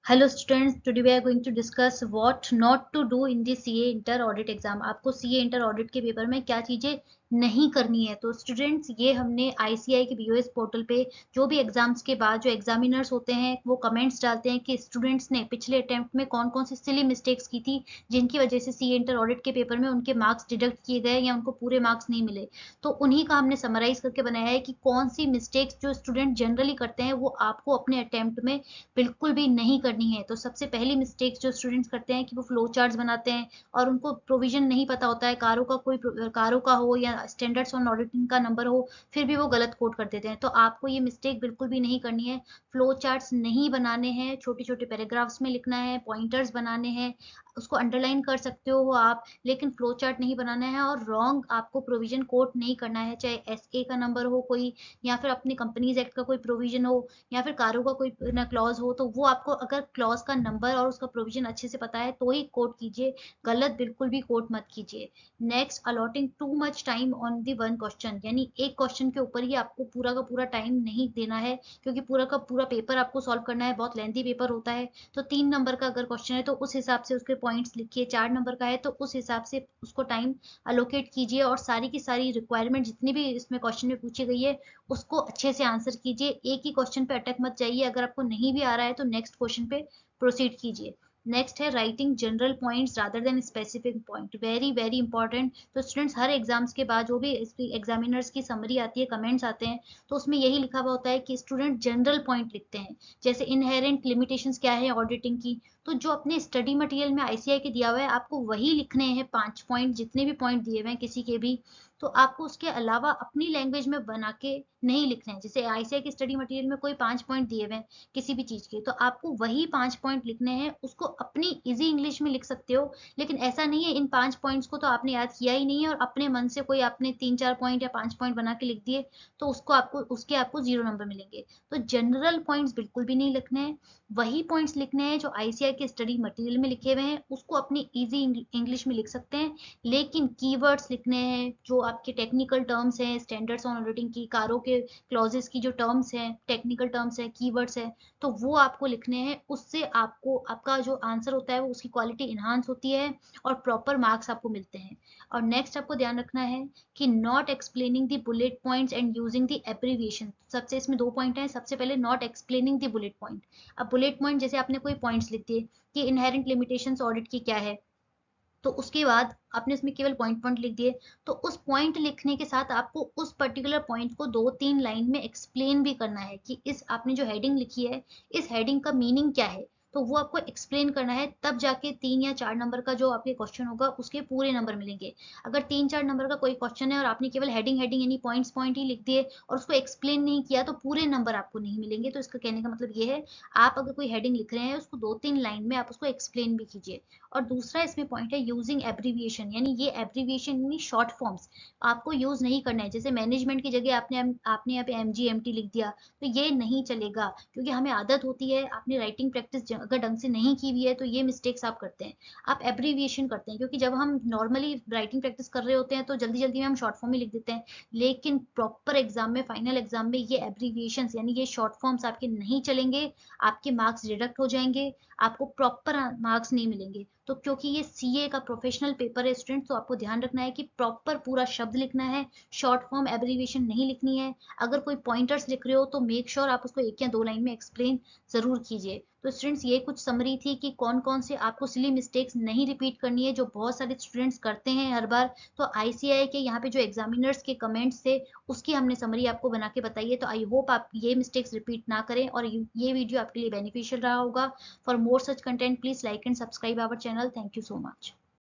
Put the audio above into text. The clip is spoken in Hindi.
Hello students, today we are going to discuss what not to do in the CA inter audit exam. आपको सीए इंटर ऑडिट के पेपर में क्या चीजें नहीं करनी है। तो स्टूडेंट्स, ये हमने आईसीआई के बीओएस पोर्टल पे जो भी एग्जाम्स के बाद जो एग्जामिनर्स होते हैं वो कमेंट्स डालते हैं कि स्टूडेंट्स ने पिछले अटेम्प्ट में कौन कौन सी सिली मिस्टेक्स की थी जिनकी वजह से सीए इंटर ऑडिट के पेपर में उनके मार्क्स डिडक्ट किए गए या उनको पूरे मार्क्स नहीं मिले। तो उन्हीं का हमने समराइज करके बनाया है कि कौन सी मिस्टेक्स जो स्टूडेंट जनरली करते हैं वो आपको अपने अटेम्प्ट में बिल्कुल भी नहीं करनी है। तो सबसे पहली मिस्टेक्स जो स्टूडेंट्स करते हैं कि वो फ्लो चार्ट्स बनाते हैं और उनको प्रोविजन नहीं पता होता है, कारों का हो या स्टैंडर्ड्स ऑन ऑडिटिंग का नंबर हो, फिर भी वो गलत कोड कर देते हैं। तो आपको ये मिस्टेक बिल्कुल भी नहीं करनी है। फ्लो चार्ट्स नहीं बनाने हैं, छोटे छोटे पैराग्राफ्स में लिखना है, पॉइंटर्स बनाने हैं, उसको अंडरलाइन कर सकते हो आप, लेकिन फ्लो चार्ट नहीं बनाना है। और रॉन्ग आपको प्रोविजन कोट नहीं करना है, चाहे एसए का नंबर हो कोई, या फिर अपने कंपनीज एक्ट का कोई प्रोविजन हो, या फिर कारों का कोई ना क्लॉज हो। तो वो आपको अगर क्लॉज का नंबर और उसका प्रोविजन अच्छे से पता है तो ही कोट कीजिए, गलत बिल्कुल भी कोट मत कीजिए। Next, allotting too much time on the one question, यानी एक क्वेश्चन के ऊपर ही आपको पूरा का पूरा टाइम नहीं देना है, क्योंकि पूरा का पूरा पेपर आपको सॉल्व करना है, बहुत लेंथी पेपर होता है। तो 3 नंबर का अगर क्वेश्चन है तो उस हिसाब से उसके पॉइंट्स लिखिए, 4 नंबर का है तो उस हिसाब से उसको टाइम अलोकेट कीजिए, और सारी की सारी रिक्वायरमेंट जितनी भी इसमें क्वेश्चन में पूछी गई है उसको अच्छे से आंसर कीजिए। एक ही क्वेश्चन पे अटक मत जाइए, अगर आपको नहीं भी आ रहा है तो नेक्स्ट क्वेश्चन पे प्रोसीड कीजिए। नेक्स्ट है writing general points rather than specific point, very very important. तो स्टूडेंट्स, हर एग्जाम्स के बाद जो भी एग्जामिनर्स की समरी आती है, कमेंट्स आते हैं, तो उसमें यही लिखा हुआ होता है कि स्टूडेंट जनरल पॉइंट लिखते हैं, जैसे इनहेरेंट लिमिटेशंस क्या है ऑडिटिंग की। तो जो अपने स्टडी मटेरियल में आईसीआई के दिया हुआ है आपको वही लिखने हैं, 5 पॉइंट, जितने भी पॉइंट दिए हुए हैं किसी के भी। तो आपको उसके अलावा अपनी लैंग्वेज में बना के नहीं लिखना है। जैसे आईसीआई के स्टडी मटेरियल में कोई 5 पॉइंट दिए हुए हैं किसी भी चीज के, तो आपको वही 5 पॉइंट लिखने हैं, उसको अपनी इजी इंग्लिश में लिख सकते हो। लेकिन ऐसा नहीं है इन 5 पॉइंट्स को तो आपने याद किया ही नहीं है और अपने मन से कोई आपने 3-4 पॉइंट या 5 पॉइंट बना के लिख दिए, तो उसके आपको 0 नंबर मिलेंगे। तो जनरल पॉइंट्स बिल्कुल भी नहीं लिखने हैं, वही पॉइंट्स लिखने हैं जो आईसीआई के स्टडी मटेरियल में लिखे हुए हैं, उसको अपनी इजी इंग्लिश में लिख सकते हैं। लेकिन कीवर्ड्स लिखने हैं, जो आपके टेक्निकल टर्म्स हैं, स्टैंडर्ड्स ऑन ऑडिटिंग की, कारों के क्लॉजेस की जो टर्म्स हैं, टेक्निकल टर्म्स हैं, कीवर्ड्स हैं, तो वो आपको लिखने हैं। उससे आपको आपका जो आंसर होता है वो उसकी क्वालिटी इन्हांस होती है और प्रॉपर मार्क्स आपको मिलते हैं। और नेक्स्ट आपको ध्यान रखना है कि not explaining the bullet points and using the abbreviation. सबसे इसमें 2 पॉइंट हैं। सबसे पहले not explaining the bullet point. अब बुलेट पॉइंट जैसे आपने कोई पॉइंट्स लिख दिए कि इनहेरेंट लिमिटेशंस ऑडिट की क्या है, तो उसके बाद आपने इसमें केवल पॉइंट पॉइंट लिख दिए, तो उस पॉइंट लिखने के साथ आपको उस पर्टिकुलर पॉइंट को 2-3 लाइन में एक्सप्लेन भी करना है कि इस आपने जो हेडिंग लिखी है इस हेडिंग का मीनिंग क्या है। तो वो आपको एक्सप्लेन करना है, तब जाके 3 या 4 नंबर का जो आपके क्वेश्चन होगा उसके पूरे नंबर मिलेंगे। अगर 3-4 नंबर का कोई क्वेश्चन है और आपने केवल हेडिंग हेडिंग यानी पॉइंट्स पॉइंट ही लिख दिए और उसको एक्सप्लेन नहीं किया, तो पूरे नंबर आपको नहीं मिलेंगे। तो इसका कहने का मतलब ये है, आप अगर कोई हेडिंग लिख रहे हैं उसको 2-3 लाइन में आप उसको एक्सप्लेन भी कीजिए। और दूसरा इसमें पॉइंट है यूजिंग एब्रीविएशन, यानी ये एब्रीविएशन यानी शॉर्ट फॉर्म्स आपको यूज नहीं करना है। जैसे मैनेजमेंट की जगह आपने यहाँ पे एमजीएमटी लिख दिया, तो ये नहीं चलेगा, क्योंकि हमें आदत होती है, आपने राइटिंग प्रैक्टिस अगर ढंग से नहीं की हुई है तो ये मिस्टेक्स आप करते हैं। आप एब्रीविएशन करते हैं, क्योंकि जब हम नॉर्मली राइटिंग प्रैक्टिस कर रहे होते हैं तो जल्दी जल्दी में हम शॉर्ट फॉर्म ही लिख देते हैं, लेकिन प्रॉपर एग्जाम में, फाइनल एग्जाम में ये एब्रीविएशन यानी ये शॉर्ट फॉर्म्स आपके नहीं चलेंगे, आपके मार्क्स डिडक्ट हो जाएंगे, आपको प्रॉपर मार्क्स नहीं मिलेंगे। तो क्योंकि ये सीए का प्रोफेशनल पेपर है स्टूडेंट, तो आपको ध्यान रखना है कि प्रॉपर पूरा शब्द लिखना है, शॉर्ट फॉर्म एब्रीविएशन नहीं लिखनी है। अगर कोई पॉइंटर्स लिख रहे हो तो मेक श्योर आप उसको 1 या 2 लाइन में एक्सप्लेन जरूर कीजिए। तो स्टूडेंट्स, ये कुछ समरी थी कि कौन कौन से आपको सिली मिस्टेक्स नहीं रिपीट करनी है जो बहुत सारे स्टूडेंट्स करते हैं हर बार। तो आईसीआई के यहाँ पे जो एग्जामिनर्स के कमेंट्स थे उसकी हमने समरी आपको बना के बताई है। तो आई होप आप ये मिस्टेक्स रिपीट ना करें और ये वीडियो आपके लिए बेनिफिशियल रहा होगा। For more such content, please like and subscribe our channel. Thank you so much.